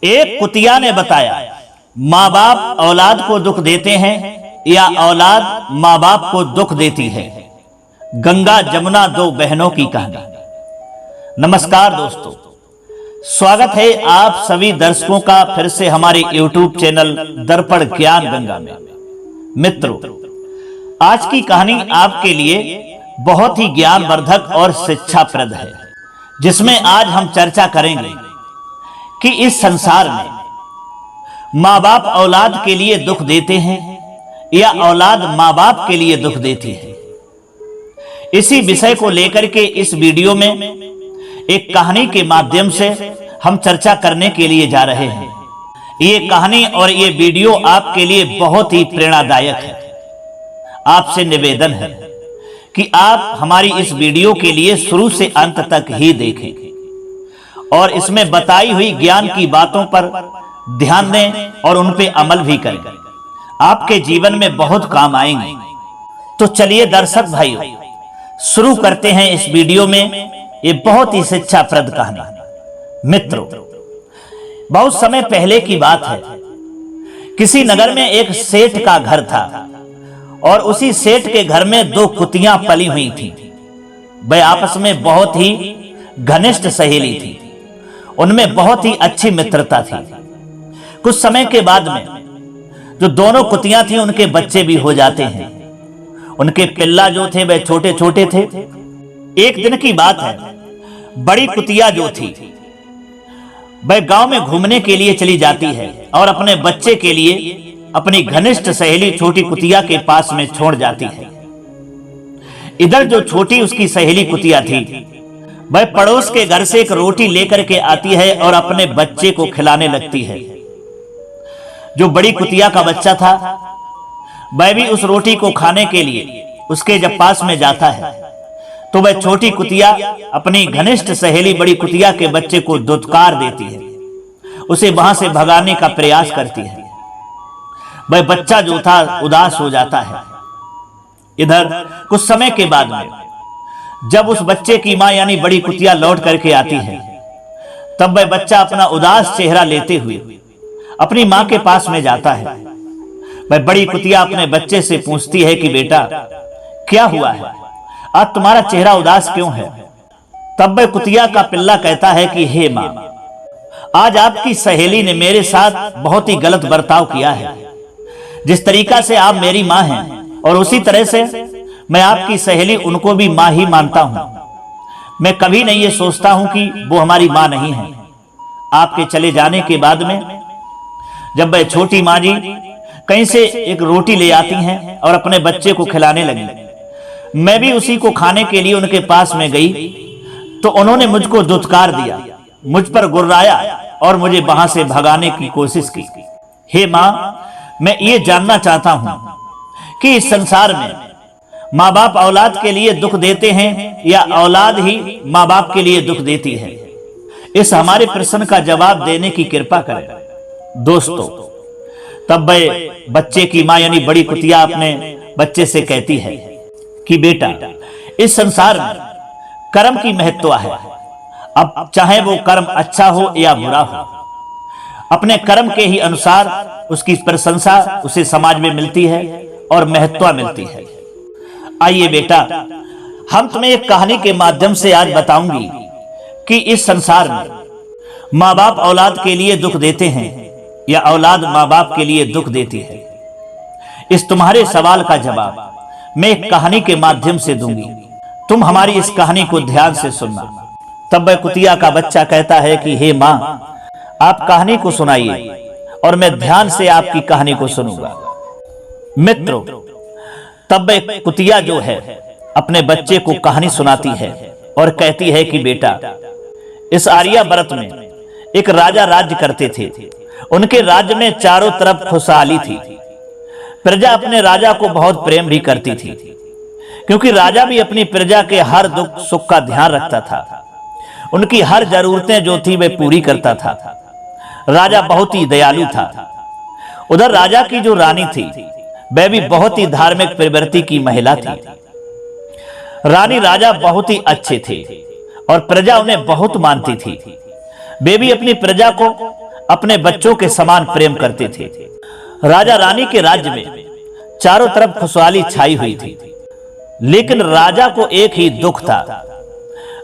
एक कुतिया ने बताया, माँ बाप औलाद को दुख देते हैं या औलाद माँ बाप को दुख देती है। गंगा जमुना दो बहनों की कहानी। नमस्कार दोस्तों, स्वागत है आप सभी दर्शकों का फिर से हमारे YouTube चैनल दर्पण ज्ञान गंगा में। मित्रों, आज की कहानी आपके लिए बहुत ही ज्ञानवर्धक और शिक्षाप्रद है, जिसमें आज हम चर्चा करेंगे कि इस संसार में माँ बाप औलाद के लिए दुख देते हैं या औलाद माँ बाप के लिए दुख देती है। इसी विषय को लेकर के इस वीडियो में एक कहानी के माध्यम से हम चर्चा करने के लिए जा रहे हैं। ये कहानी और ये वीडियो आपके लिए बहुत ही प्रेरणादायक है। आपसे निवेदन है कि आप हमारी इस वीडियो के लिए शुरू से अंत तक ही देखें और इसमें बताई हुई ज्ञान की बातों पर ध्यान दें और उन पे अमल भी करें। आपके जीवन में बहुत काम आएंगे। तो चलिए दर्शक भाइयों, शुरू करते हैं इस वीडियो में ये बहुत ही शिक्षाप्रद कहानी। मित्रों, बहुत समय पहले की बात है। किसी नगर में एक सेठ का घर था और उसी सेठ के घर में दो कुतियां पली हुई थीं। वे आपस में बहुत ही घनिष्ठ सहेली थी। उनमें बहुत ही अच्छी मित्रता थी। कुछ समय के बाद में जो दोनों कुतियां थी उनके बच्चे भी हो जाते हैं। उनके पिल्ला जो थे वह छोटे छोटे थे। एक दिन की बात है, बड़ी कुतिया जो थी वह गांव में घूमने के लिए चली जाती है और अपने बच्चे के लिए अपनी घनिष्ठ सहेली छोटी कुतिया के पास में छोड़ जाती है। इधर जो छोटी उसकी सहेली कुतिया थी वह पड़ोस के घर से एक रोटी लेकर के आती है और अपने बच्चे को खिलाने लगती है। जो बड़ी कुतिया का बच्चा था वह भी उस रोटी को खाने के लिए उसके जब पास में जाता है तो वह छोटी कुतिया अपनी घनिष्ठ सहेली बड़ी कुतिया के बच्चे को दुत्कार देती है, उसे वहां से भगाने का प्रयास करती है। वह बच्चा जो था उदास हो जाता है। इधर कुछ समय के बाद में जब उस बच्चे की मां यानी बड़ी कुतिया लौट करके आती है, तब वह बच्चा अपना उदास चेहरा लेते हुए अपनी मां के पास में जाता है। वह बड़ी कुतिया अपने बच्चे से पूछती है कि बेटा, क्या हुआ है, आज तुम्हारा चेहरा उदास क्यों है? तब वह कुतिया का पिल्ला कहता है कि हे मां, आज आपकी सहेली ने मेरे साथ बहुत ही गलत बर्ताव किया है। जिस तरीका से आप मेरी मां हैं और उसी तरह से मैं आपकी सहेली उनको भी मां ही मानता हूं। मैं कभी नहीं ये सोचता हूं कि वो हमारी मां नहीं है। आपके चले जाने के बाद में जब वह छोटी मां जी कहीं से एक रोटी ले आती हैं और अपने बच्चे को खिलाने लगी, मैं भी उसी को खाने के लिए उनके पास में गई तो उन्होंने मुझको दुत्कार दिया, मुझ पर गुर्राया और मुझे वहां से भगाने की कोशिश की। हे मां, मैं ये जानना चाहता हूं कि इस संसार में माँ बाप औलाद के लिए दुख देते हैं या औलाद ही माँ बाप के लिए दुख देती है? इस हमारे प्रश्न का जवाब देने की कृपा करें। दोस्तों, तब वह बच्चे की मां यानी बड़ी कुतिया अपने बच्चे से कहती है कि बेटा, इस संसार में कर्म की महत्व है। अब चाहे वो कर्म अच्छा हो या बुरा हो, अपने कर्म के ही अनुसार उसकी प्रशंसा उसे समाज में मिलती है और महत्व मिलती है। आइए बेटा, हम तुम्हें एक कहानी के माध्यम से आज बताऊंगी कि इस संसार में माँ बाप औलाद के लिए दुख देते हैं या औलाद माँ बाप के लिए दुख देती है। इस तुम्हारे सवाल का जवाब मैं एक कहानी के माध्यम से दूंगी। तुम हमारी इस कहानी को ध्यान से सुनना। तब वह कुतिया का बच्चा कहता है कि हे मां, आप कहानी को सुनाइए और मैं ध्यान से आपकी कहानी को सुनूंगा। मित्रों, तब वह कुतिया जो है अपने बच्चे को कहानी सुनाती है और कहती है कि बेटा, इस आर्यावर्त में एक राजा राज्य करते थे। उनके राज्य में चारों तरफ खुशहाली थी। प्रजा अपने राजा को बहुत प्रेम भी करती थी, क्योंकि राजा भी अपनी प्रजा के हर दुख सुख का ध्यान रखता था। उनकी हर जरूरतें जो थी वह पूरी करता था। राजा बहुत ही दयालु था। उधर राजा की जो रानी थी वह भी बहुत ही धार्मिक प्रवृत्ति की महिला थी। रानी राजा बहुत ही अच्छे थे और प्रजा उन्हें बहुत मानती थी। वे भी अपनी प्रजा को अपने बच्चों के समान प्रेम करते थे। राजा रानी के राज्य में चारों तरफ खुशहाली छाई हुई थी, लेकिन राजा को एक ही दुख था।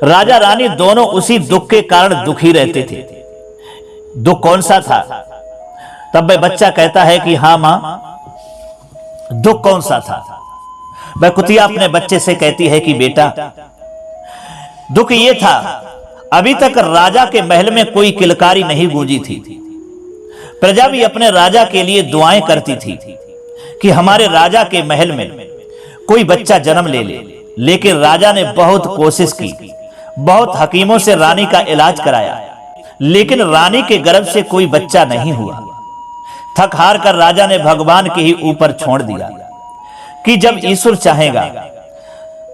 राजा रानी दोनों उसी दुख के कारण दुखी रहते थे। दुख कौन सा था? तब वह बच्चा कहता है कि हाँ मां, दुख कौन सा था? वह कुतिया अपने बच्चे से कहती है कि बेटा, दुख ये था, अभी तक राजा के महल में कोई किलकारी नहीं गूंजी थी। प्रजा भी अपने राजा के लिए दुआएं करती थी कि हमारे राजा के महल में कोई बच्चा जन्म ले ले। लेकिन राजा ने बहुत कोशिश की, बहुत हकीमों से रानी का इलाज कराया, लेकिन रानी के गर्भ से कोई बच्चा नहीं हुआ। थक हार कर राजा ने भगवान के ही ऊपर छोड़ दिया कि जब ईश्वर चाहेगा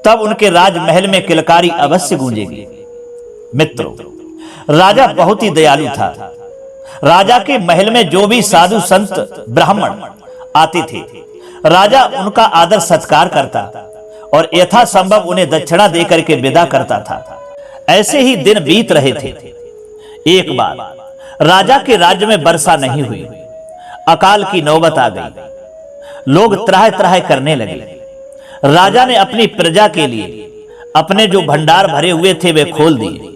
तब उनके राजमहल में किलकारी अवश्य गूंजेगी। मित्रों, राजा बहुत ही दयालु था। राजा के महल में जो भी साधु संत ब्राह्मण आते थे, राजा उनका आदर सत्कार करता और यथासंभव उन्हें दक्षिणा देकर के विदा करता था। ऐसे ही दिन बीत रहे थे। एक बार राजा के राज्य में वर्षा नहीं हुई, अकाल की नौबत आ गई। लोग त्राह त्राह करने लगे। राजा ने अपनी प्रजा के लिए अपने जो भंडार भरे हुए थे वे खोल दिए,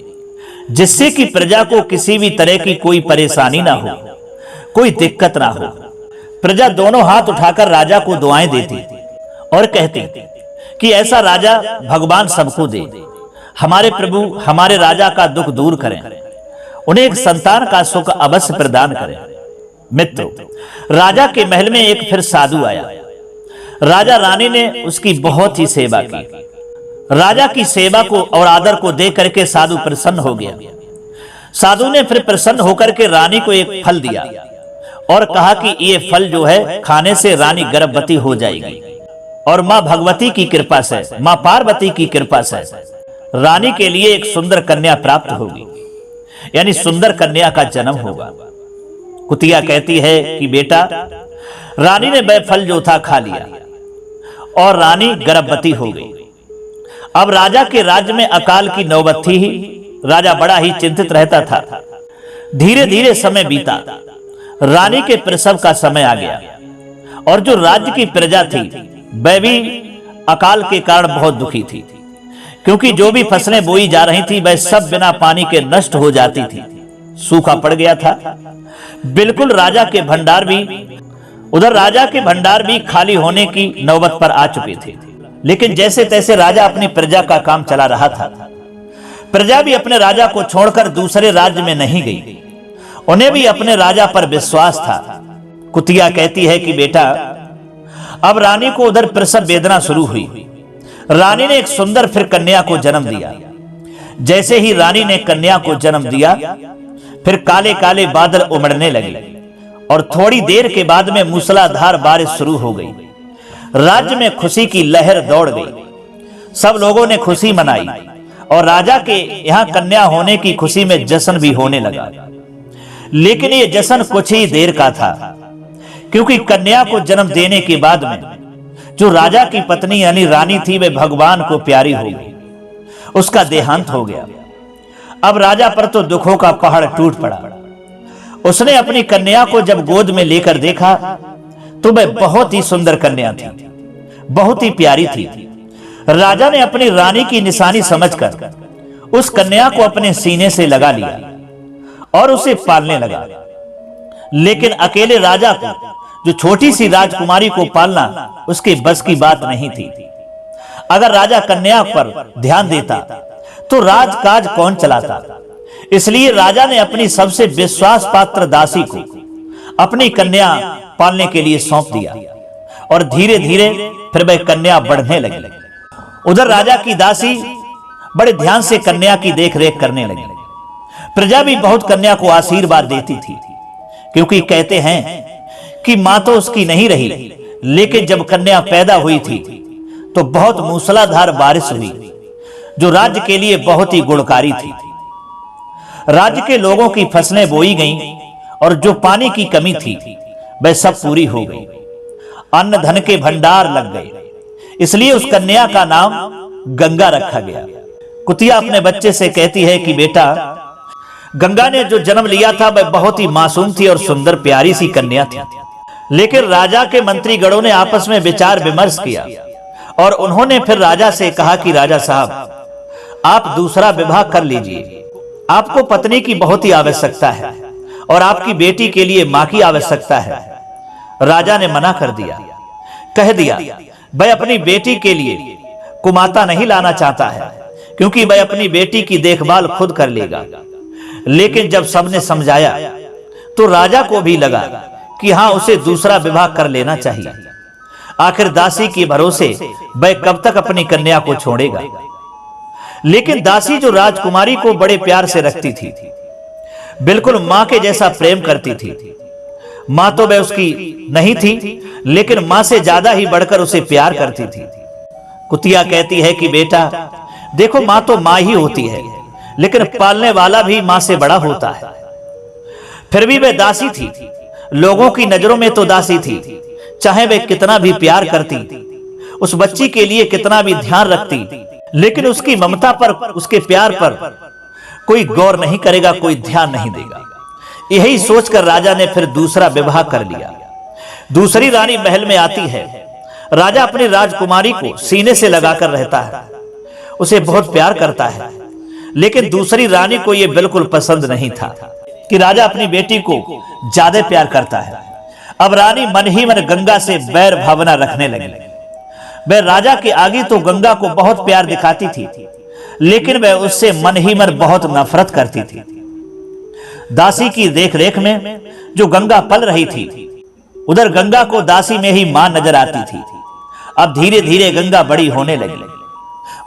जिससे कि प्रजा को किसी भी तरह की कोई परेशानी ना हो, कोई दिक्कत ना हो। प्रजा दोनों हाथ उठाकर राजा को दुआएं देती और कहती कि ऐसा राजा भगवान सबको दे, हमारे प्रभु हमारे राजा का दुख दूर करें, उन्हें एक संतान का सुख अवश्य प्रदान करें। मित्रों, राजा के महल में एक फिर साधु आया। राजा रानी ने उसकी बहुत ही सेवा की। राजा की सेवा को और आदर को देख करके साधु प्रसन्न हो गया। साधु ने फिर प्रसन्न होकर के रानी को एक फल दिया और कहा कि ये फल जो है खाने से रानी गर्भवती हो जाएगी और मां भगवती की कृपा से, मां पार्वती की कृपा से रानी के लिए एक सुंदर कन्या प्राप्त होगी, यानी सुंदर कन्या का जन्म होगा। कुतिया कहती है कि बेटा, रानी ने वह फल जो था खा लिया और रानी गर्भवती हो गई। अब राजा के राज्य में अकाल की नौबत थी ही। राजा बड़ा ही चिंतित रहता था। धीरे धीरे समय बीता, रानी के प्रसव का समय आ गया और जो राज्य की प्रजा थी वह भी अकाल के कारण बहुत दुखी थी, क्योंकि जो भी फसलें बोई जा रही थी वह सब बिना पानी के नष्ट हो जाती थी। सूखा पड़ गया था। बिल्कुल राजा के भंडार भी खाली होने की नौबत पर आ चुके थे। लेकिन जैसे तैसे राजा अपनी प्रजा का काम चला रहा था। प्रजा भी अपने राजा को छोड़कर दूसरे राज्य में नहीं गई, उन्हें भी अपने राजा पर विश्वास था। कुतिया कहती है कि बेटा, अब रानी को उधर प्रसव वेदना शुरू हुई। रानी ने एक सुंदर फिर कन्या को जन्म दिया। जैसे ही रानी ने कन्या को जन्म दिया, फिर काले काले बादल उमड़ने लगे और थोड़ी देर के बाद में मूसलाधार बारिश शुरू हो गई। राज्य में खुशी की लहर दौड़ गई। सब लोगों ने खुशी मनाई और राजा के यहां कन्या होने की खुशी में जश्न भी होने लगा। लेकिन ये जश्न कुछ ही देर का था, क्योंकि कन्या को जन्म देने के बाद में जो राजा की पत्नी यानी रानी थी वह भगवान को प्यारी हो गई। उसका देहांत हो गया। अब राजा पर तो दुखों का पहाड़ टूट पड़ा। उसने अपनी कन्या को जब गोद में लेकर देखा तो वह बहुत ही सुंदर कन्या थी, बहुत ही प्यारी थी। राजा ने अपनी रानी की निशानी समझकर उस कन्या को अपने सीने से लगा लिया और उसे पालने लगा। लेकिन अकेले राजा को, जो छोटी सी राजकुमारी को पालना उसके बस की बात नहीं थी। अगर राजा कन्या पर ध्यान देता तो राजकाज कौन चलाता। इसलिए राजा ने अपनी सबसे विश्वास पात्र दासी को अपनी कन्या पालने के लिए सौंप दिया और धीरे धीरे फिर वह कन्या बढ़ने लगी। उधर राजा की दासी बड़े ध्यान से कन्या की देखरेख करने लगी। प्रजा भी बहुत कन्या को आशीर्वाद देती थी, क्योंकि कहते हैं कि मां तो उसकी नहीं रही, लेकिन जब कन्या पैदा हुई थी तो बहुत मूसलाधार बारिश हुई, जो राज्य के लिए बहुत ही गुणकारी थी। राज्य के लोगों की फसलें बोई गईं और जो पानी की कमी थी वह सब पूरी हो गई। अन्न धन के भंडार लग गए। इसलिए उस कन्या का नाम गंगा रखा गया। कुतिया अपने बच्चे से कहती है कि बेटा, गंगा ने जो जन्म लिया था वह बहुत ही मासूम थी और सुंदर प्यारी सी कन्या थी। लेकिन राजा के मंत्रीगणों ने आपस में विचार विमर्श किया और उन्होंने फिर राजा से कहा कि राजा साहब, आप दूसरा विवाह कर लीजिए। आपको पत्नी की बहुत ही आवश्यकता है और आपकी बेटी के लिए मां की आवश्यकता है। राजा ने मना कर दिया, कह दिया वह अपनी बेटी के लिए कुमाता नहीं लाना चाहता है, क्योंकि वह अपनी बेटी की देखभाल खुद कर लेगा। लेकिन जब सबने समझाया तो राजा को भी लगा कि हां, उसे दूसरा विवाह कर लेना चाहिए। आखिर दासी के भरोसे वह कब तक अपनी कन्या को छोड़ेगा। लेकिन दासी जो राजकुमारी को बड़े प्यार से रखती थी, बिल्कुल मां के जैसा प्रेम करती थी। मां तो वह उसकी नहीं थी, लेकिन मां से ज्यादा ही बढ़कर उसे प्यार करती थी। कुतिया कहती है कि बेटा देखो, मां तो मां ही होती है, लेकिन पालने वाला भी मां से बड़ा होता है। फिर भी वह दासी थी, लोगों की नजरों में तो दासी थी। चाहे वह कितना भी प्यार करती, उस बच्ची के लिए कितना भी ध्यान रखती, लेकिन उसकी ममता पर, उसके प्यार पर कोई गौर नहीं करेगा, कोई ध्यान नहीं देगा। यही सोचकर राजा ने फिर दूसरा विवाह कर लिया। दूसरी रानी महल में आती है। राजा अपनी राजकुमारी को सीने से लगाकर रहता है, उसे बहुत प्यार करता है। लेकिन दूसरी रानी को यह बिल्कुल पसंद नहीं था कि राजा अपनी बेटी को ज्यादा प्यार करता है। अब रानी मन ही मन गंगा से बैर भावना रखने लगी। वह राजा के आगे तो गंगा को बहुत प्यार दिखाती थी, लेकिन वह उससे मन ही मन बहुत नफरत करती थी। दासी की देखरेख में जो गंगा पल रही थी, उधर गंगा को दासी में ही मां नजर आती थी। अब धीरे धीरे गंगा बड़ी होने लगी,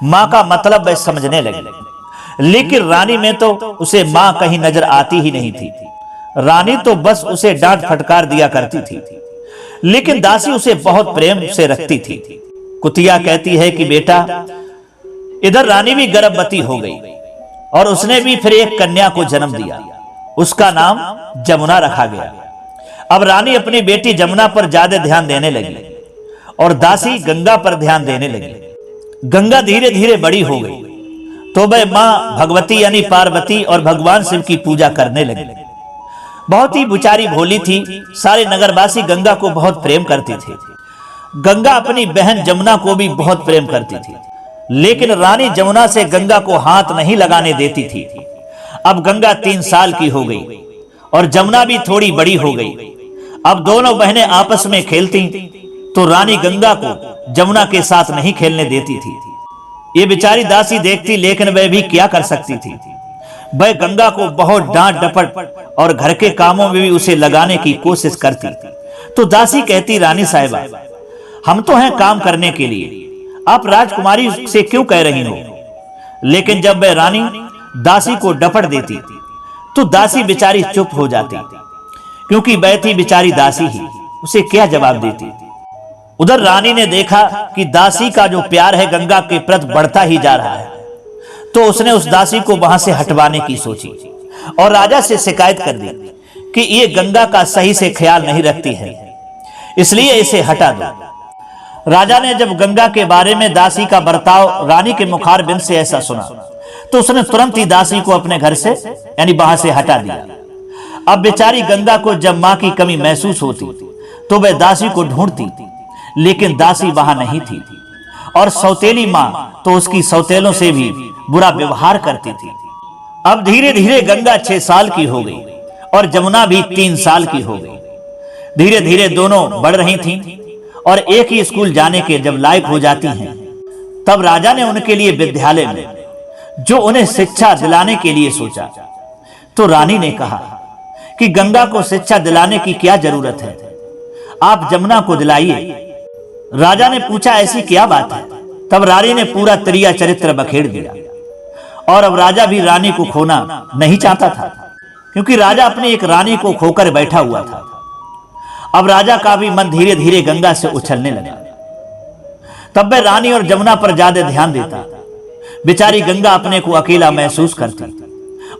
मां का मतलब वह समझने लगी। लेकिन रानी में तो उसे मां कहीं नजर आती ही नहीं थी। रानी तो बस उसे डांट फटकार दिया करती थी, लेकिन दासी उसे बहुत प्रेम से रखती थी। कुतिया कहती है कि बेटा, इधर रानी भी गर्भवती हो गई और उसने भी फिर एक कन्या को जन्म दिया। उसका नाम जमुना रखा गया। अब रानी अपनी बेटी जमुना पर ज्यादा ध्यान देने लगी और दासी गंगा पर ध्यान देने लगी। गंगा धीरे धीरे बड़ी हो गई तो वह मां भगवती यानी पार्वती और भगवान शिव की पूजा करने लगी। बहुत ही बेचारी भोली थी। सारे नगरवासी गंगा को बहुत प्रेम करते थे। गंगा अपनी बहन जमुना को भी बहुत प्रेम करती थी, लेकिन रानी जमुना से गंगा को हाथ नहीं लगाने देती थी। अब गंगा 3 साल की हो गई और जमुना भी थोड़ी बड़ी हो गई। अब दोनों बहनें आपस में खेलती तो रानी गंगा को जमुना के साथ नहीं खेलने देती थी। ये बेचारी दासी देखती, लेकिन वह भी क्या कर सकती थी। वह गंगा को बहुत डांट डपट और घर के कामों में भी उसे लगाने की कोशिश करती। तो दासी कहती, रानी साहिबा, हम तो हैं काम करने के लिए, आप राजकुमारी से क्यों कह रही हो? लेकिन जब वह रानी दासी को डपट देती तो दासी बेचारी चुप हो जाती, क्योंकि वह थी बेचारी दासी ही, उसे क्या जवाब देती। उधर रानी ने देखा कि दासी का जो प्यार है गंगा के प्रति बढ़ता ही जा रहा है, तो उसने उस दासी को वहां से हटवाने की सोची और राजा से शिकायत कर दी कि ये गंगा का सही से ख्याल नहीं रखती है, इसलिए इसे हटा दो। राजा ने जब गंगा के बारे में दासी का बर्ताव रानी के मुखारबिंद से ऐसा सुना तो उसने तुरंत ही दासी को अपने घर से यानी वहां से हटा दिया। अब बेचारी गंगा को जब मां की कमी महसूस होती तो वह दासी को ढूंढती, लेकिन दासी वहां नहीं थी और सौतेली मां तो उसकी सौतेलों से भी बुरा व्यवहार करती थी। अब धीरे धीरे गंगा 6 साल की हो गई और जमुना भी 3 साल की हो गई। धीरे धीरे दोनों बढ़ रही थीं और एक ही स्कूल जाने के जब लायक हो जाती हैं, तब राजा ने उनके लिए विद्यालय में जो उन्हें शिक्षा दिलाने के लिए सोचा। तो रानी ने कहा कि गंगा को शिक्षा दिलाने की क्या जरूरत है, आप जमुना को दिलाइए। राजा ने पूछा, ऐसी क्या बात है? तब रानी ने पूरा त्रिया चरित्र बखेड़ दिया और अब राजा भी रानी को खोना नहीं चाहता था, क्योंकि राजा अपनी एक रानी को खोकर बैठा हुआ था। अब राजा का भी मन धीरे धीरे गंगा से उछलने लगा। तब वह रानी और जमुना पर ज्यादा ध्यान देता। बेचारी गंगा अपने को अकेला महसूस करती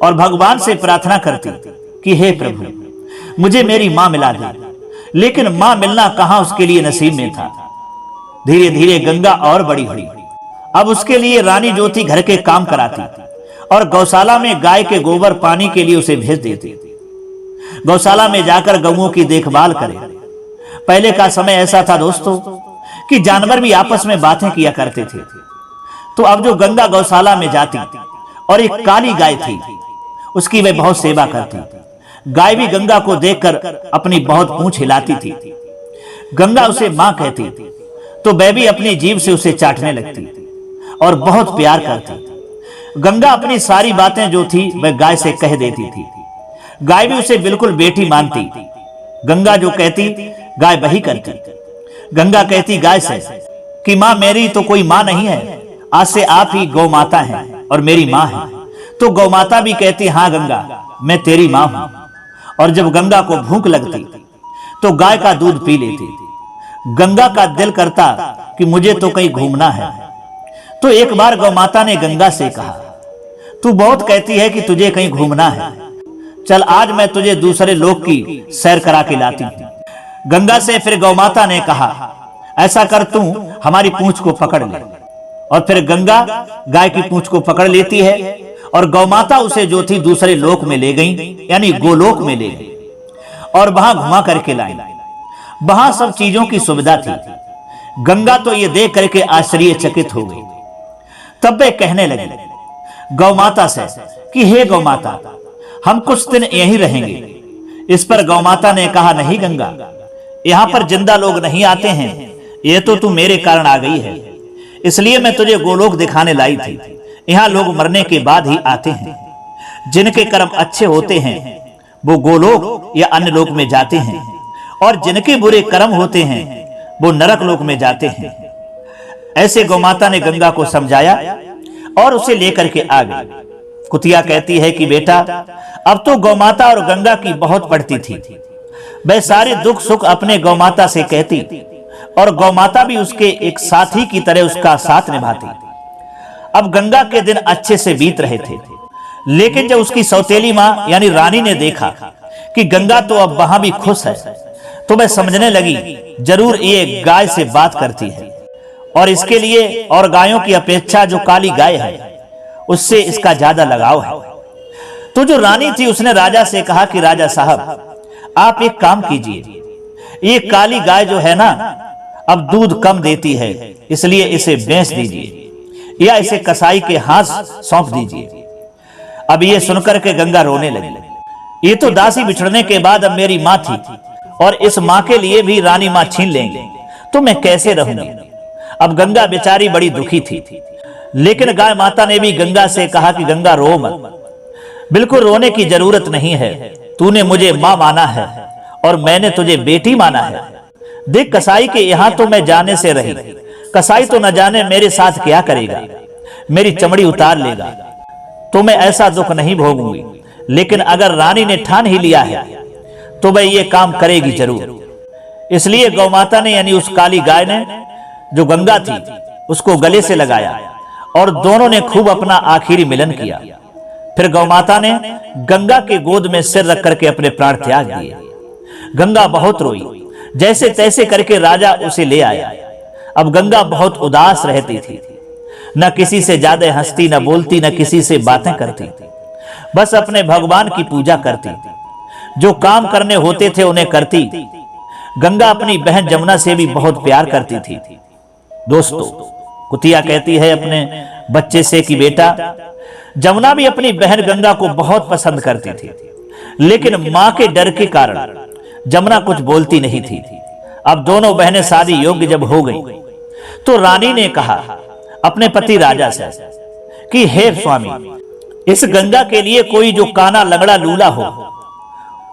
और भगवान से प्रार्थना करती कि हे प्रभु, मुझे मेरी मां मिला दे। लेकिन मां मिलना कहां उसके लिए नसीब में था। धीरे धीरे गंगा और बड़ी हुई। अब उसके लिए रानी जो थी घर के काम कराती और गौशाला में गाय के गोबर पानी के लिए उसे भेज देती। गौशाला में जाकर गऊओं की देखभाल करे। पहले का समय ऐसा था दोस्तों कि जानवर भी आपस में बातें किया करते थे। तो अब जो गंगा गौशाला में जाती और एक काली गाय थी, उसकी वह बहुत सेवा करती। गाय भी गंगा को देखकर अपनी बहुत पूंछ हिलाती थी। गंगा उसे मां कहती, तो वह भी अपनी जीभ से उसे चाटने लगती और बहुत प्यार करती। गंगा अपनी सारी बातें जो थी वह गाय से कह देती थी। गाय भी उसे बिल्कुल बेटी मानती। गंगा जो कहती गाय वही करती। गंगा कहती गाय से कि मां मेरी तो कोई मां नहीं है, आज से आप ही गौ माता हैं और मेरी मां है। तो गौ माता भी कहती हाँ गंगा, मैं तेरी मां हूं। और जब गंगा को भूख लगती तो गाय का दूध पी लेती। गंगा का दिल करता कि मुझे तो कहीं घूमना है। तो एक बार गौ माता ने गंगा से कहा, तू बहुत कहती है कि तुझे कहीं घूमना है, चल आज मैं तुझे दूसरे लोक की सैर करा के लाती हूं। गंगा से फिर गौ माता ने कहा, ऐसा कर तू हमारी पूंछ को पकड़ ले। और फिर गंगा गाय की पूंछ को पकड़ लेती है और गौ माता उसे जो थी दूसरे लोक में ले गई, यानी गोलोक में ले गई और वहां घुमा करके लाई। वहां सब चीजों की सुविधा थी। गंगा तो ये देख करके आश्चर्यचकित हो गई। तब वे कहने लगी गौ माता से कि हे गौ माता, हम कुछ दिन यहीं रहेंगे। इस पर गौ माता ने कहा, नहीं गंगा, यहां पर जिंदा लोग नहीं आते हैं, ये तो तू मेरे कारण आ गई है, इसलिए मैं तुझे गोलोक दिखाने लाई थी। यहां लोग मरने के बाद ही आते हैं। जिनके कर्म अच्छे होते हैं वो गोलोक या अन्य लोक में जाते हैं, और जिनके बुरे कर्म होते हैं वो नरक लोक में जाते हैं। ऐसे गौमाता ने गंगा को समझाया और उसे लेकर के आ गई। कुतिया कहती है कि बेटा, अब तो गौमाता और गंगा की बहुत पड़ती थी। वह सारे दुख सुख अपने गौमाता से कहती और गौमाता भी उसके एक साथी की तरह उसका साथ निभाती। अब गंगा के दिन अच्छे से बीत रहे थे, लेकिन जब उसकी सौतेली मां यानी रानी ने देखा कि गंगा तो अब वहां भी खुश है, तो वह समझने लगी जरूर ये गाय से बात करती है और इसके लिए और गायों की अपेक्षा जो काली गाय है उससे इसका ज्यादा लगाव है। तो जो रानी थी उसने राजा से कहा कि राजा साहब, आप एक काम कीजिए, ये काली गाय जो है ना अब दूध कम देती है, इसलिए इसे बेच दीजिए या इसे कसाई के हाथ सौंप दीजिए। अब ये सुनकर के गंगा रोने लगी। ये तो दासी बिछड़ने के बाद अब मेरी मां थी और इस मां के लिए भी रानी मां छीन लेंगे तो मैं कैसे रहूंगी। अब गंगा बेचारी बड़ी दुखी थी, लेकिन गाय माता ने भी गंगा से कहा कि गंगा रो मत, बिल्कुल रोने की जरूरत नहीं है। तूने मुझे मां माना है और मैंने तुझे बेटी माना है। देख कसाई के यहां तो मैं जाने से रही, कसाई तो न जाने मेरे साथ क्या करेगा, मेरी चमड़ी उतार लेगा, तो मैं ऐसा दुख नहीं भोगूंगी। लेकिन अगर रानी ने ठान ही लिया है तो वह ये काम करेगी जरूर। इसलिए गौमाता ने यानी उस काली गाय ने जो गंगा थी उसको गले से लगाया और दोनों ने खूब अपना आखिरी मिलन किया। फिर गौमाता ने गंगा के गोद में सिर रख करके अपने प्राण त्याग दिए। गंगा बहुत रोई, जैसे तैसे करके राजा उसे ले आया। अब गंगा बहुत उदास रहती थी, न किसी से ज्यादा हंसती, न बोलती, न किसी से बातें करती, बस अपने भगवान की पूजा करती। जो काम करने होते थे उन्हें करती। गंगा अपनी बहन जमुना से भी बहुत प्यार करती थी। दोस्तों, कुतिया कहती है अपने बच्चे से कि बेटा, जमुना भी अपनी बहन गंगा को बहुत पसंद करती थी, लेकिन मां के डर के कारण जमुना कुछ बोलती नहीं थी। अब दोनों बहनें शादी योग्य जब हो गई तो रानी ने कहा अपने पति राजा से कि हे स्वामी, इस गंगा के लिए कोई जो काना लगड़ा लूला हो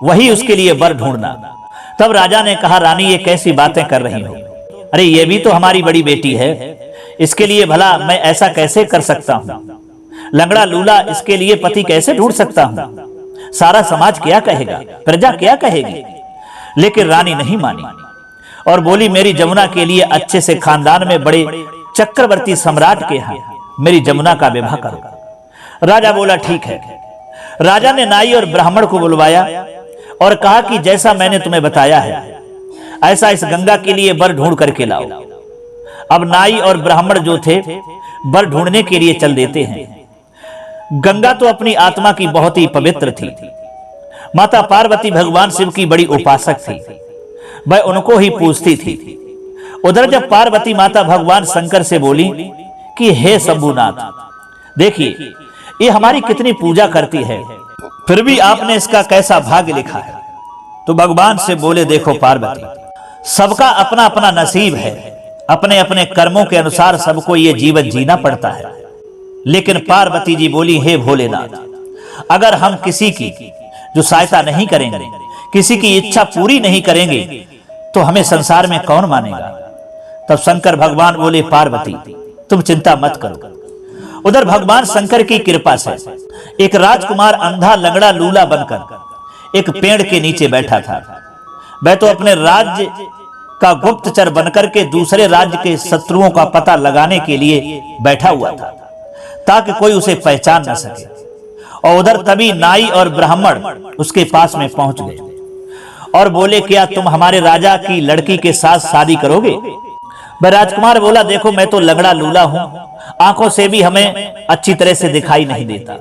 वही उसके लिए वर ढूंढना। तब राजा ने कहा, रानी ये कैसी बातें कर रही हो? अरे ये भी तो हमारी बड़ी बेटी है, इसके लिए भला मैं ऐसा कैसे कर सकता हूं? लंगड़ा लूला इसके लिए पति कैसे ढूंढ सकता हूं? सारा समाज क्या कहेगा, प्रजा क्या कहेगी? लेकिन रानी नहीं मानी और बोली, मेरी जमुना के लिए अच्छे से खानदान में बड़े चक्रवर्ती सम्राट के यहाँ मेरी जमुना का विवाह करो। राजा बोला ठीक है। राजा ने नाई और ब्राह्मण को बुलवाया और कहा कि जैसा मैंने तुम्हें बताया है ऐसा इस गंगा के लिए वर ढूंढ करके लाओ। अब नाई और ब्राह्मण जो थे वर ढूंढने के लिए चल देते हैं। गंगा तो अपनी आत्मा की बहुत ही पवित्र थी। माता पार्वती भगवान शिव की बड़ी उपासक थी, वह उनको ही पूजती थी। उधर जब पार्वती माता भगवान शंकर से बोली कि हे शंभुनाथ, देखिए ये हमारी कितनी पूजा करती है, फिर भी आपने इसका कैसा भाग्य लिखा है। तो भगवान से बोले, देखो पार्वती, सबका अपना अपना नसीब है, अपने अपने कर्मों के अनुसार सबको ये जीवन जीना पड़ता है। लेकिन पार्वती जी बोली, हे भोलेनाथ, अगर हम किसी की जो सहायता नहीं करेंगे, किसी की इच्छा पूरी नहीं करेंगे, तो हमें संसार में कौन मानेगा। तब शंकर भगवान बोले, पार्वती तुम चिंता मत करो। उधर भगवान शंकर की कृपा से एक राजकुमार अंधा लंगड़ा लूला बनकर एक पेड़ के नीचे बैठा था। वह तो अपने राज्य का गुप्तचर बनकर के दूसरे राज्य के शत्रुओं का पता लगाने के लिए बैठा हुआ था, ताकि कोई उसे पहचान न सके। और उधर तभी नाई और ब्राह्मण उसके पास में पहुंच गए और बोले, क्या तुम हमारे राजा की लड़की के साथ शादी करोगे। वह राजकुमार बोला, देखो मैं तो लंगड़ा लूला हूं, आंखों से भी हमें अच्छी तरह से दिखाई नहीं देता,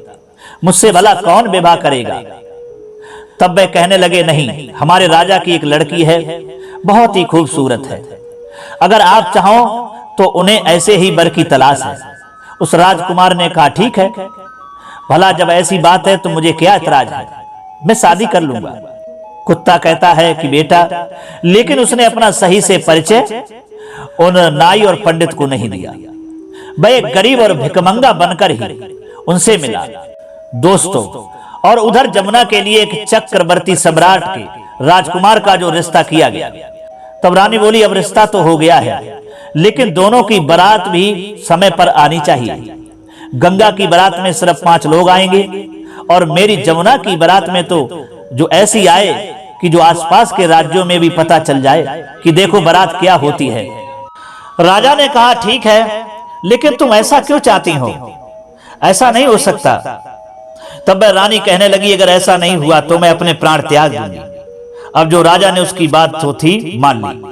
मुझसे भला कौन विवाह करेगा। तब वे कहने लगे, नहीं, हमारे राजा की एक लड़की है, बहुत ही खूबसूरत है, अगर आप चाहो तो उन्हें ऐसे ही वर की तलाश है। उस राजकुमार ने कहा, ठीक है, भला जब ऐसी बात है तो मुझे क्या ऐतराज है, मैं शादी कर लूंगा। कुत्ता कहता है कि बेटा, लेकिन उसने अपना सही से परिचय उन नाई और पंडित को नहीं दिया। वह एक गरीब और भिकमंगा बनकर ही उनसे मिला। दोस्तों, और उधर जमुना के लिए एक चक्रवर्ती सम्राट के राजकुमार का जो रिश्ता किया गया, तब रानी बोली, अब रिश्ता तो हो गया है, लेकिन दोनों की बारात भी समय पर आनी चाहिए। गंगा की बारात में सिर्फ 5 लोग आएंगे और मेरी जमुना की बारात में तो जो ऐसी आए कि जो आसपास के राज्यों में भी पता चल जाए कि देखो बारात क्या होती है। राजा ने कहा, ठीक है, लेकिन तुम ऐसा क्यों चाहती हो, ऐसा नहीं हो सकता। तब वह रानी कहने लगी, अगर ऐसा नहीं हुआ तो मैं अपने प्राण त्याग दूंगी। अब जो राजा ने उसकी बात जो थी मान ली।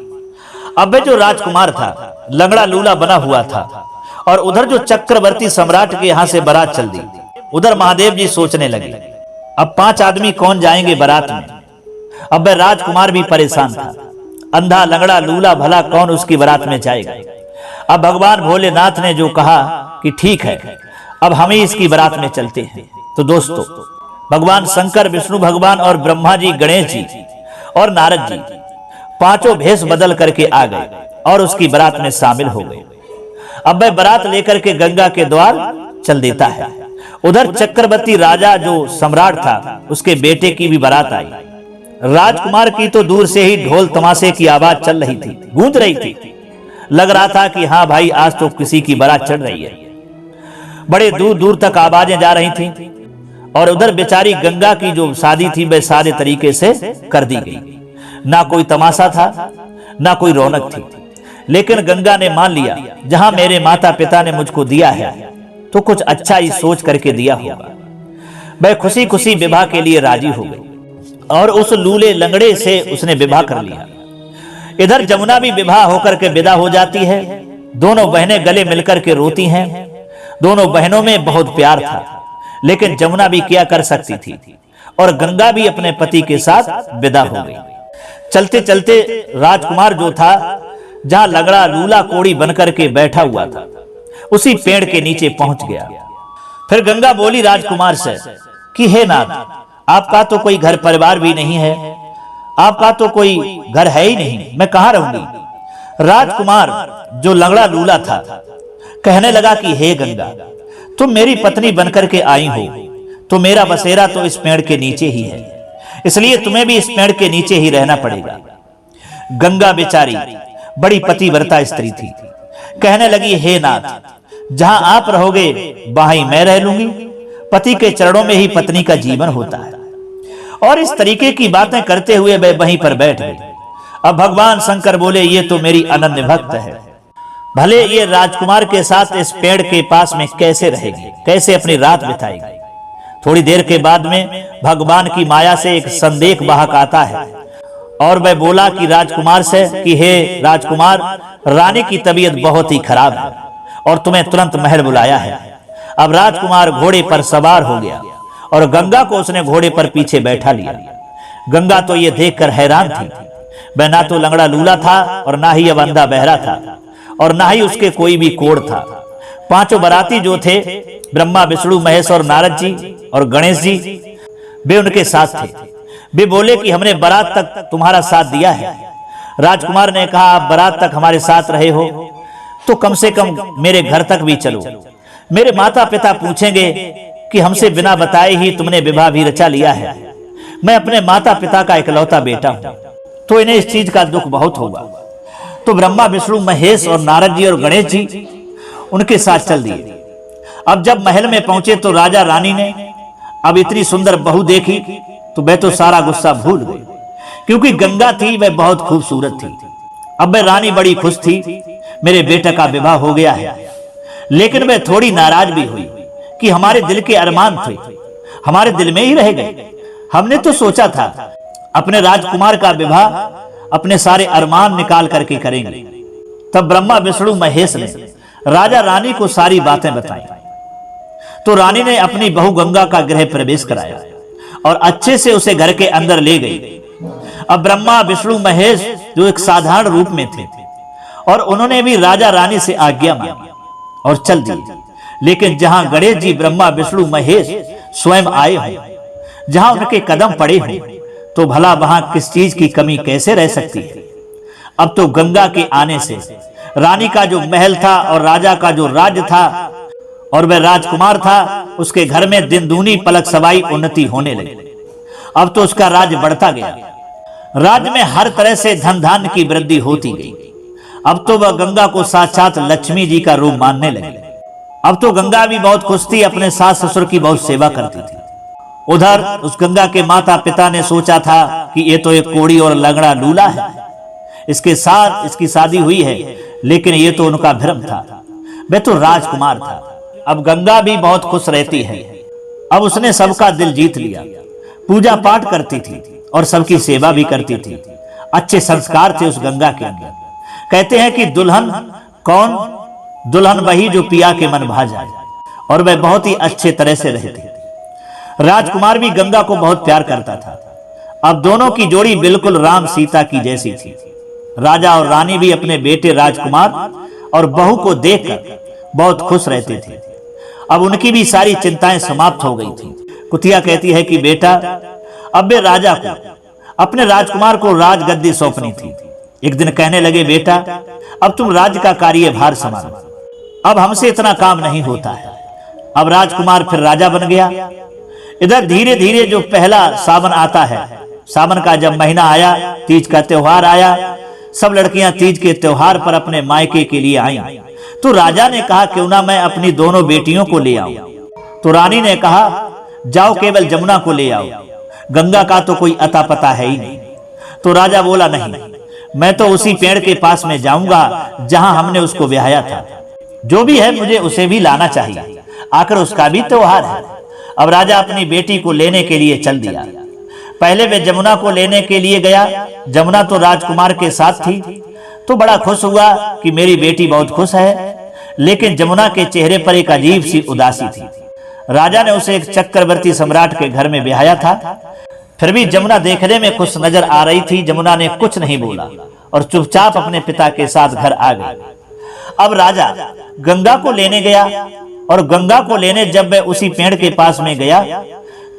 अब वह जो राजकुमार था लंगड़ा लूला बना हुआ था, और उधर जो चक्रवर्ती सम्राट के यहां से बारात चल दी। उधर महादेव जी सोचने लगे, अब 5 आदमी कौन जाएंगे बारात में। अब वह राजकुमार भी परेशान था, अंधा लंगड़ा लूला, भला कौन उसकी बारात में जाएगा। अब भगवान भोलेनाथ ने जो कहा कि ठीक है, अब हम ही इसकी बारात में चलते हैं। तो दोस्तों, भगवान शंकर, विष्णु भगवान और ब्रह्मा जी, गणेश जी और नारद जी 5 भेष बदल करके आ गए और उसकी बारात में शामिल हो गए। अब वह बारात लेकर के गंगा के द्वार चल देता है। उधर चक्रवर्ती राजा जो सम्राट था, उसके बेटे की भी बारात आई। राजकुमार की तो दूर से ही ढोल तमाशे की आवाज चल रही थी, गूंज रही थी। लग रहा था कि हाँ भाई, आज तो किसी की बारात चढ़ रही है। बड़े दूर दूर तक आवाजें जा रही थी। और उधर बेचारी गंगा की जो शादी थी वह सादे तरीके से कर दी गई, ना कोई तमाशा था, ना कोई रौनक थी। लेकिन गंगा ने मान लिया, जहां मेरे माता पिता ने मुझको दिया है तो कुछ अच्छा ही सोच करके दिया होगा। वह खुशी खुशी विवाह के लिए राजी हो गई और उस लूले लंगड़े से उसने विवाह कर लिया। इधर जमुना भी विवाह होकर के विदा हो जाती है। दोनों बहनें गले मिलकर के रोती हैं। दोनों बहनों में बहुत प्यार था, लेकिन जमुना भी क्या कर सकती थी, और गंगा भी अपने पति के साथ विदा हो गई। चलते चलते राजकुमार जो था, जहां लगड़ा लूला कोड़ी बनकर के बैठा हुआ था, उसी पेड़ के नीचे पहुंच गया। फिर गंगा बोली राजकुमार से कि हे नाथ, आपका तो कोई घर परिवार भी नहीं है, आपका तो कोई घर है ही नहीं, मैं कहां रहूंगी। राजकुमार जो लंगड़ा लूला था कहने लगा कि हे गंगा, तुम मेरी पत्नी बनकर के आई हो, तो मेरा बसेरा तो इस पेड़ के नीचे ही है, इसलिए तुम्हें भी इस पेड़ के नीचे ही रहना पड़ेगा। गंगा बेचारी बड़ी पतिव्रता स्त्री थी, कहने लगी हे नाथ, जहां आप रहोगे वहीं मैं रह लूंगी, पति के चरणों में ही पत्नी का जीवन होता है। और इस तरीके की बातें करते हुए वे वहीं पर बैठ गए। अब भगवान शंकर बोले, ये तो मेरी अनन्य भक्त है, भले ये राजकुमार के साथ इस पेड़ के पास में कैसे रहेगी, कैसे अपनी रात बिताएगी। थोड़ी देर के बाद में भगवान की माया से एक संदेश वाहक आता है और वह बोला कि राजकुमार से कि हे राजकुमार, रानी की तबीयत बहुत ही खराब है और तुम्हें तुरंत महल बुलाया है। अब राजकुमार घोड़े पर सवार हो गया और गंगा को उसने घोड़े पर पीछे बैठा लिया। गंगा तो ये देखकर हैरान थी। वह ना तो लंगड़ा लूला था और ना ही अब अंधा बहरा था और ना ही उसके कोई भी कोढ़ था। पांचों बाराती जो थे, ब्रह्मा विष्णु महेश और नारद जी और गणेश जी, वे उनके साथ थे। वे बोले कि हमने बारात तक तुम्हारा साथ दिया है। राजकुमार ने कहा, आप बारात तक हमारे साथ रहे हो तो कम से कम मेरे घर तक भी चलो। मेरे माता पिता पूछेंगे कि हमसे बिना बताए ही तुमने विवाह भी रचा लिया है। मैं अपने माता पिता का इकलौता बेटा हूं, तो इन्हें इस चीज का दुख बहुत होगा। तो ब्रह्मा विष्णु महेश और नारद जी और गणेश जी उनके साथ चल दिए। अब जब महल में पहुंचे तो राजा रानी ने अब इतनी सुंदर बहू देखी तो वह तो सारा गुस्सा भूल गई, क्योंकि गंगा थी वह बहुत खूबसूरत थी। अब वह रानी बड़ी खुश थी, मेरे बेटे का विवाह हो गया है। लेकिन वह थोड़ी नाराज भी हुई कि हमारे दिल के अरमान थे, हमारे दिल में ही रह गए। हमने तो सोचा था अपने राजकुमार का विवाह अपने सारे अरमान निकाल करके करेंगे। तब ब्रह्मा विष्णु महेश ने राजा रानी को सारी बातें बताई। तो रानी ने अपनी बहू गंगा का गृह प्रवेश कराया और अच्छे से उसे घर के अंदर ले गई। अब ब्रह्मा विष्णु महेश जो एक साधारण रूप में थे और उन्होंने भी राजा रानी से आज्ञा मांगी और चल दिए। लेकिन जहां गणेश जी ब्रह्मा विष्णु महेश स्वयं आए हों, जहां उनके कदम पड़े हों, तो भला वहां किस चीज की कमी कैसे रह सकती है। अब तो गंगा के आने से रानी का जो महल था और राजा का जो राज्य था और वह राजकुमार था, उसके घर में दिन दूनी पलक सवाई उन्नति होने लगी। अब तो उसका राज्य बढ़ता गया। राज्य में हर तरह से धन धान्य की वृद्धि होती गई। अब तो वह गंगा को साक्षात लक्ष्मी जी का रूप मानने लगे। अब तो गंगा भी बहुत खुश थी, अपने सास ससुर की बहुत सेवा करती थी। उधर उस गंगा के माता पिता ने सोचा था कि ये तो एक कोढ़ी और लंगड़ा लूला है, इसके साथ इसकी शादी हुई है। लेकिन ये तो उनका भ्रम था, वह तो राजकुमार था। अब गंगा भी बहुत खुश रहती है। अब उसने सबका दिल जीत लिया, पूजा पाठ करती थी और सबकी सेवा भी करती थी। अच्छे संस्कार थे उस गंगा के अंदर। कहते हैं कि दुल्हन कौन? दुल्हन वही जो पिया के मन भा जाए, और वह बहुत ही अच्छे तरह से रहती थी। राजकुमार भी गंगा को बहुत प्यार करता था। अब दोनों की जोड़ी बिल्कुल राम सीता की जैसी थी। राजा और रानी भी अपने बेटे राजकुमार और बहू को देखकर बहुत खुश रहते थे। अब उनकी भी सारी चिंताएं समाप्त हो गई थी। कुतिया कहती है कि बेटा, अब वे राजा को अपने राजकुमार को राजगद्दी सौंपनी थी। एक दिन कहने लगे, बेटा अब तुम राज्य का कार्यभार संभालो, अब हमसे इतना काम नहीं होता है। अब राजकुमार फिर राजा बन गया। इधर धीरे धीरे जो पहला सावन आता है, सावन का जब महीना आया, तीज का त्योहार आया, सब लड़कियां तीज के त्योहार पर अपने मायके के लिए आई। तो राजा ने कहा क्यों ना मैं अपनी दोनों बेटियों को ले आऊं। तो रानी ने कहा जाओ केवल जमुना को ले आओ, गंगा का तो कोई अता पता है ही नहीं। तो राजा बोला नहीं, मैं तो उसी पेड़ के पास में जाऊंगा जहां हमने उसको ब्याया था। जो भी है मुझे उसे भी लाना चाहिए, आखिर उसका भी त्योहार है। अब राजा अपनी बेटी को लेने के लिए चल दिया। पहले वे जमुना को लेने के लिए गया। जमुना तो राजकुमार के साथ थी, तो बड़ा खुश हुआ कि मेरी बेटी बहुत खुश है। लेकिन जमुना के चेहरे पर एक अजीब सी उदासी थी। राजा ने उसे एक चक्रवर्ती सम्राट के घर में ब्याया था, फिर भी जमुना देखने में खुश नजर आ रही थी। जमुना ने कुछ नहीं बोला और चुपचाप अपने पिता के साथ घर आ गई। अब राजा गंगा को लेने गया और गंगा को लेने जब वह उसी पेड़ के पास में गया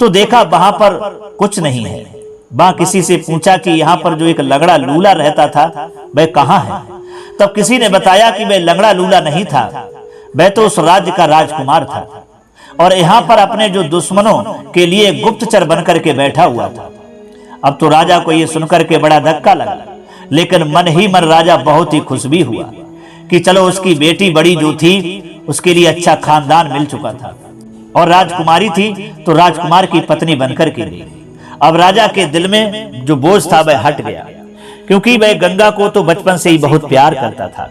तो देखा वहां पर कुछ नहीं है। वहां किसी से पूछा कि यहाँ पर जो एक लंगड़ा लूला रहता था वह कहाँ है। तब किसी ने बताया कि वह लंगड़ा लूला नहीं था, वह तो उस राज्य का राजकुमार था और यहाँ पर अपने जो दुश्मनों के लिए गुप्तचर बनकर के बैठा हुआ था। अब तो राजा को यह सुनकर के बड़ा धक्का लगा, लेकिन मन ही मन राजा बहुत ही खुश भी हुआ कि चलो उसकी बेटी बड़ी जो थी उसके लिए अच्छा खानदान मिल चुका था और राजकुमारी थी तो राजकुमार की पत्नी बनकर के गई। अब राजा के दिल में जो बोझ था वह हट गया, क्योंकि वह गंगा को तो बचपन से ही बहुत प्यार करता था।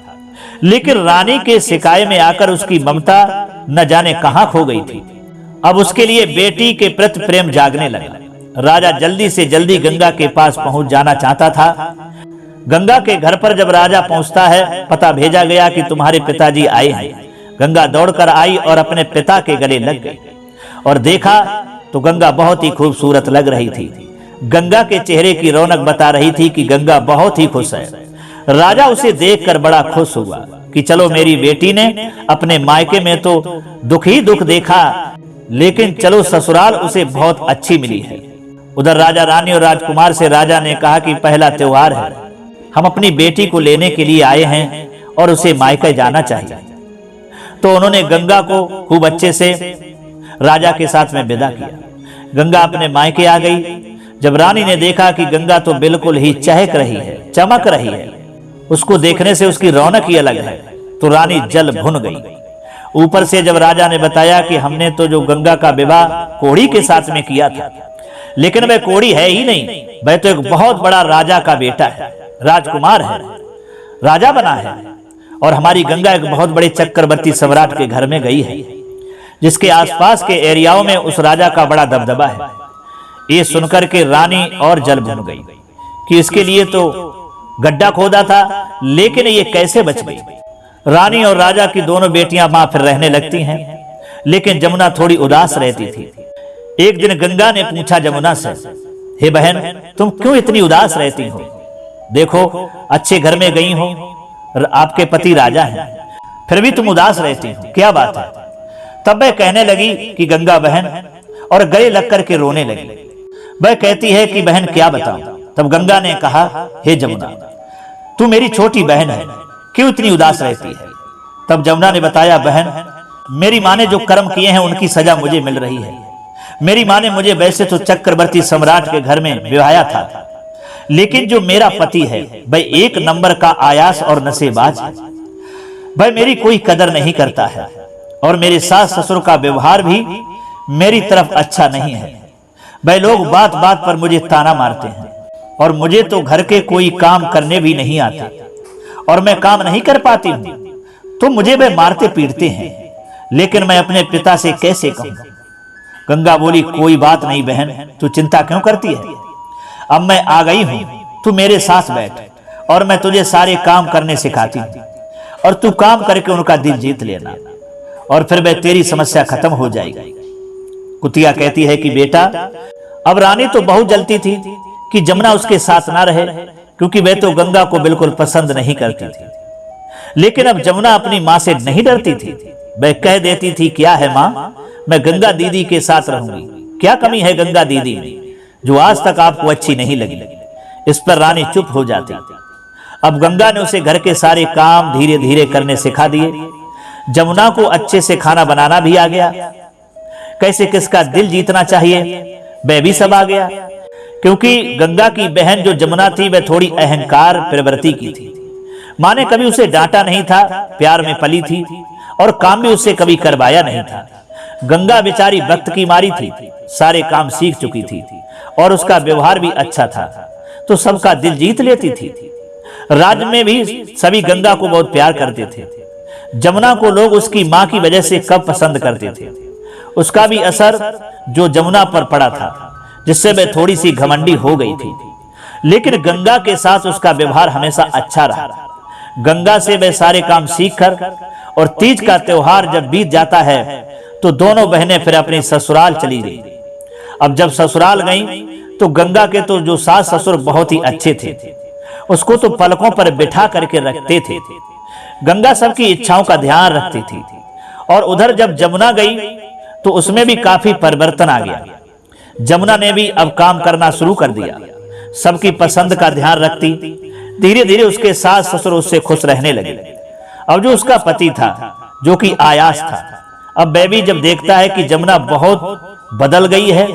लेकिन रानी के सिकाए में आकर उसकी ममता न जाने कहां खो गई थी। अब उसके लिए बेटी के प्रति प्रेम जागने लगा। राजा जल्दी से जल्दी गंगा के पास पहुंच जाना चाहता था। गंगा के घर पर जब राजा पहुंचता है, पता भेजा गया कि तुम्हारे पिताजी आए हैं। गंगा दौड़कर आई और अपने पिता के गले लग गई और देखा तो गंगा बहुत ही खूबसूरत लग रही थी। गंगा के चेहरे की रौनक बता रही थी कि गंगा बहुत ही खुश है। राजा उसे देखकर बड़ा खुश हुआ कि चलो, मेरी बेटी ने अपने मायके में तो दुख ही दुख देखा, लेकिन चलो ससुराल उसे बहुत अच्छी मिली है। उधर राजा रानी और राजकुमार से राजा ने कहा कि पहला त्योहार है, हम अपनी बेटी को लेने के लिए आए हैं और उसे मायके जाना चाहिए। तो उन्होंने गंगा को खूब अच्छे से राजा के साथ में विदा किया। गंगा अपने मायके आ गई। जब रानी ने देखा कि गंगा तो बिल्कुल ही चहक रही है, चमक रही है, उसको देखने से उसकी रौनक ही अलग है, तो रानी जल भुन गई। ऊपर से जब राजा ने बताया कि हमने तो जो गंगा का विवाह कोढ़ी के साथ में किया था, लेकिन वह कोढ़ी है ही नहीं, वह तो एक बहुत बड़ा राजा का बेटा है, राजकुमार है, राजा बना है, और हमारी गंगा एक बहुत बड़े चक्रवर्ती सम्राट के घर में गई है, जिसके आसपास के एरियाओं में उस राजा का बड़ा दबदबा है। ये सुनकर के रानी और जल भुन गई कि इसके लिए तो गड्ढा खोदा था, लेकिन ये कैसे बच गई। रानी और राजा की दोनों बेटियां वहां फिर रहने लगती हैं, लेकिन जमुना थोड़ी उदास रहती थी। एक दिन गंगा ने पूछा जमुना से, हे बहन, तुम क्यों इतनी उदास रहती हो? देखो, अच्छे घर में गई हो, आपके पति राजा हैं, फिर भी तुम उदास रहती हो, क्या बात है? तब वह कहने लगी कि गंगा बहन, और गले लग करके रोने लगी। वह कहती है कि बहन क्या बताऊं? तब गंगा ने कहा, हे जमुना, तू मेरी छोटी बहन है, क्यों इतनी उदास रहती है? तब जमुना ने बताया, बहन, मेरी माँ ने जो कर्म किए हैं उनकी सजा मुझे मिल रही है। मेरी माँ ने मुझे वैसे तो चक्रवर्ती सम्राट के घर में विवाहा था, लेकिन जो मेरा पति है वह एक नंबर का आयास और नशेबाज है। वह मेरी कोई कदर नहीं करता है, और मेरे सास ससुर का व्यवहार भी मेरी तरफ अच्छा नहीं है। वह लोग बात बात पर मुझे ताना मारते हैं, और मुझे तो घर के कोई काम करने भी नहीं आते, और मैं काम नहीं कर पाती हूँ, तो मुझे वे मारते पीटते हैं, लेकिन मैं अपने पिता से कैसे कहूँ? गंगा बोली, कोई बात नहीं बहन, तू चिंता क्यों करती है? अब मैं आ गई हूँ, तू मेरे साथ बैठ, और मैं तुझे सारे काम करने सिखाती हूँ, और तू काम करके उनका दिल जीत लेना, और फिर वह तेरी समस्या खत्म हो जाएगी। कुतिया कहती है कि बेटा, अब रानी तो बहुत जलती थी कि जमुना उसके साथ ना रहे, क्योंकि वह तो गंगा को बिल्कुल पसंद नहीं करती थी। लेकिन अब जमुना अपनी माँ से नहीं डरती थी। वह कह देती थी, क्या है माँ, मैं गंगा दीदी के साथ रहूंगी। क्या कमी है गंगा दीदी में जो आज तक आपको अच्छी नहीं लगी? इस पर रानी चुप हो जाती। अब गंगा ने उसे घर के सारे काम धीरे धीरे करने सिखा दिए। जमुना को अच्छे से खाना बनाना भी आ गया, कैसे किसका दिल जीतना चाहिए वह भी सब आ गया। क्योंकि गंगा की बहन जो जमुना थी वह थोड़ी अहंकार प्रवृत्ति की थी। माँ ने कभी उसे डांटा नहीं था, प्यार में पली थी, और काम भी उससे कभी करवाया नहीं था। गंगा बेचारी वक्त की मारी थी, सारे काम सीख चुकी थी, और उसका व्यवहार भी अच्छा था, तो सबका दिल जीत लेती थी। राज्य में भी सभी गंगा को बहुत प्यार करते थे। जमुना को लोग उसकी माँ की वजह से कब पसंद करते थे। उसका भी असर जो जमुना पर पड़ा था, जिससे वह थोड़ी सी घमंडी हो गई थी, लेकिन गंगा के साथ उसका व्यवहार हमेशा अच्छा रहा। गंगा से वह सारे काम सीखकर, और तीज का त्योहार जब बीत जाता है तो दोनों बहनें फिर अपने ससुराल चली गई। अब जब ससुराल गईं तो गंगा के तो जो सास ससुर बहुत ही अच्छे थे, उसको तो पलकों पर बिठा करके रखते थे। गंगा सबकी इच्छाओं का ध्यान रखती थी। और उधर जब जमुना गई तो उसमें भी काफी परिवर्तन आ गया। जमुना ने भी अब काम करना शुरू कर दिया, सबकी पसंद का ध्यान रखती। धीरे धीरे उसके सास ससुर उससे खुश रहने लगे। अब जो उसका पति था, जो कि आयास था, अब वह भी जब देखता है कि जमुना बहुत बदल गई है,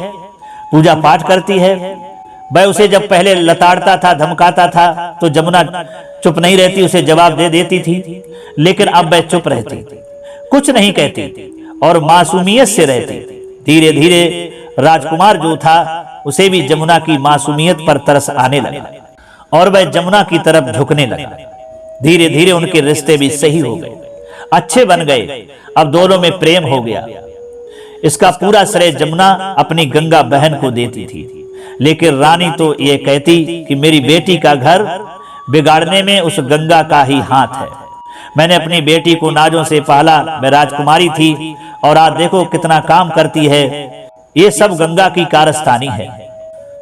पूजा पाठ करती है, वह उसे जब पहले लताड़ता था, धमकाता था, तो जमुना चुप नहीं रहती, उसे जवाब दे देती थी। लेकिन अब वह चुप रहती, कुछ नहीं कहती, और मासूमियत से रहती। धीरे धीरे राजकुमार जो था, उसे भी जमुना की मासूमियत पर तरस आने लगा, और वह जमुना की तरफ झुकने लगा। धीरे धीरे उनके रिश्ते भी सही हो गए, अच्छे बन गए। अब दोनों में प्रेम हो गया। इसका पूरा श्रेय जमुना अपनी गंगा बहन को देती थी, लेकिन रानी तो ये कहती कि मेरी बेटी का घर बिगाड़ने में उस गंगा का ही हाथ है। मैंने अपनी बेटी को नाजों से पाला, मैं राजकुमारी थी और आज देखो कितना काम करती है। ये सब गंगा की कारस्तानी है।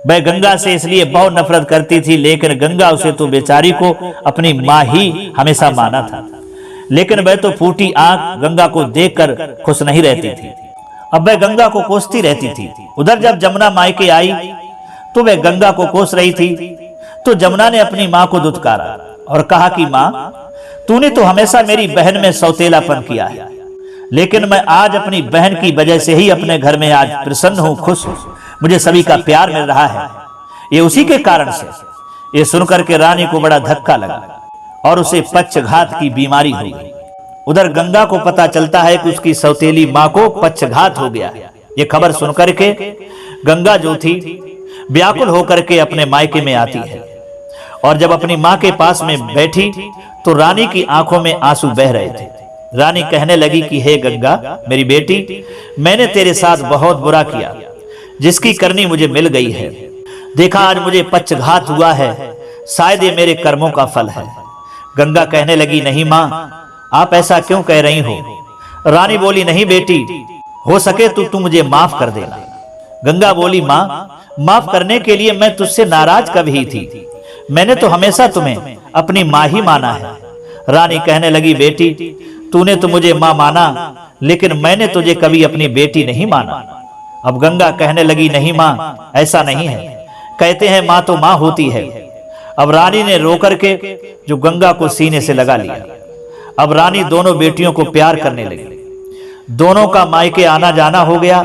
वह गंगा से इसलिए बहुत नफरत करती थी, लेकिन गंगा उसे तो बेचारी को अपनी माँ ही हमेशा माना था। लेकिन वह तो फूटी आंख गंगा को देखकर खुश नहीं रहती थी। अब वह गंगा को कोसती रहती थी। उधर जब जमुना मायके आई तो वह गंगा को कोस रही थी, तो जमुना ने अपनी माँ को दुत्कारा और कहा कि माँ, तूने तो हमेशा मेरी बहन में सौतेलापन किया है, लेकिन मैं आज अपनी बहन की वजह से ही अपने घर में आज प्रसन्न हूँ, खुश हूँ। मुझे सभी का प्यार मिल रहा है, ये उसी के कारण से। ये सुनकर के रानी को बड़ा धक्का लगा और उसे पक्षघात की बीमारी हो गई। उधर गंगा को पता चलता है कि उसकी सौतेली माँ को पक्षघात हो गया। ये खबर सुनकर के गंगा जो थी व्याकुल होकर के अपने मायके में आती है और जब अपनी माँ के पास में बैठी तो रानी की आंखों में आंसू बह रहे थे। रानी कहने लगी कि हे गंगा मेरी बेटी, मैंने तेरे साथ बहुत बुरा किया, जिसकी करनी मुझे मिल गई है। देखा आज मुझे पक्षघात हुआ है, शायद ये मेरे कर्मों का फल है। गंगा कहने लगी नहीं माँ, आप ऐसा क्यों कह रही हो। रानी बोली नहीं बेटी, हो सके तो तू मुझे माफ कर देना। गंगा बोली माँ, माफ करने के लिए मैं तुझसे नाराज कभी थी, मैंने तो हमेशा तुम्हें अपनी माँ ही माना है। रानी कहने लगी बेटी, तूने तो मुझे माँ माना, लेकिन मैंने तुझे कभी अपनी बेटी नहीं माना। अब गंगा कहने लगी नहीं माँ, ऐसा नहीं है, कहते हैं माँ तो माँ होती है। अब रानी ने रोकर के जो गंगा को सीने से लगा लिया। अब रानी दोनों बेटियों को प्यार करने लगी। दोनों का मायके आना जाना हो गया।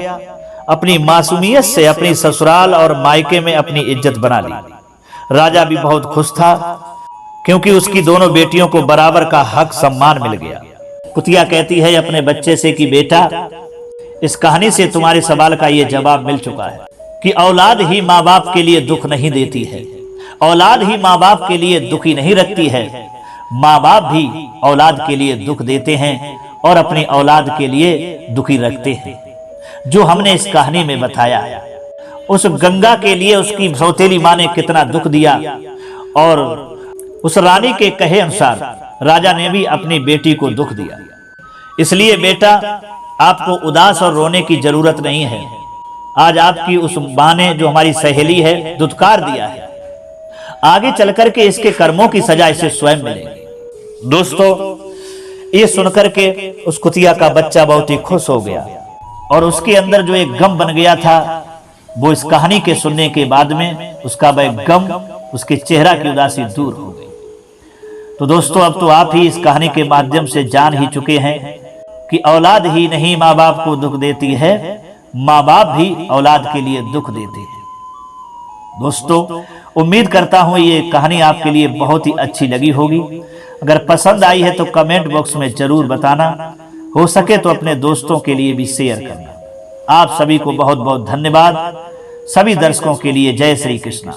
अपनी मासूमियत से अपनी ससुराल और मायके में अपनी इज्जत बना ली। राजा भी बहुत खुश था, क्योंकि उसकी दोनों बेटियों को बराबर का हक सम्मान मिल गया। कुतिया कहती है अपने बच्चे से कि बेटा, इस कहानी से तुम्हारे सवाल का ये जवाब मिल चुका है कि औलाद ही माँ बाप के लिए दुख नहीं देती है, औलाद ही माँ बाप के लिए दुखी नहीं रखती है। माँ बाप भी औलाद के लिए दुख देते हैं और अपनी औलाद के लिए दुखी रखते हैं। जो हमने इस कहानी में बताया, उस गंगा के लिए उसकी सौतेली माँ ने कितना दुख दिया और उस रानी के कहे अनुसार राजा ने भी अपनी बेटी को दुख दिया। इसलिए बेटा, आपको उदास और रोने की जरूरत नहीं है। आज आपकी उस माँ ने जो हमारी सहेली है दुत्कार दिया है, आगे चलकर के इसके कर्मों की सजा इसे स्वयं मिलेगी। दोस्तों, ये सुनकर के उस कुतिया का बच्चा बहुत ही खुश हो गया और उसके अंदर जो एक गम बन गया था, वो इस कहानी के सुनने के बाद में उसका वह गम, उसके चेहरा की उदासी दूर हो गई। तो दोस्तों, अब तो आप ही इस कहानी के माध्यम से जान ही चुके हैं कि औलाद ही नहीं माँ बाप को दुख देती है, माँ बाप भी औलाद के लिए दुख देते हैं। दोस्तों, उम्मीद करता हूं ये कहानी आपके लिए बहुत ही अच्छी लगी होगी। अगर पसंद आई है तो कमेंट बॉक्स में जरूर बताना, हो सके तो अपने दोस्तों के लिए भी शेयर करना। आप सभी को बहुत बहुत धन्यवाद। सभी दर्शकों के लिए जय श्री कृष्णा।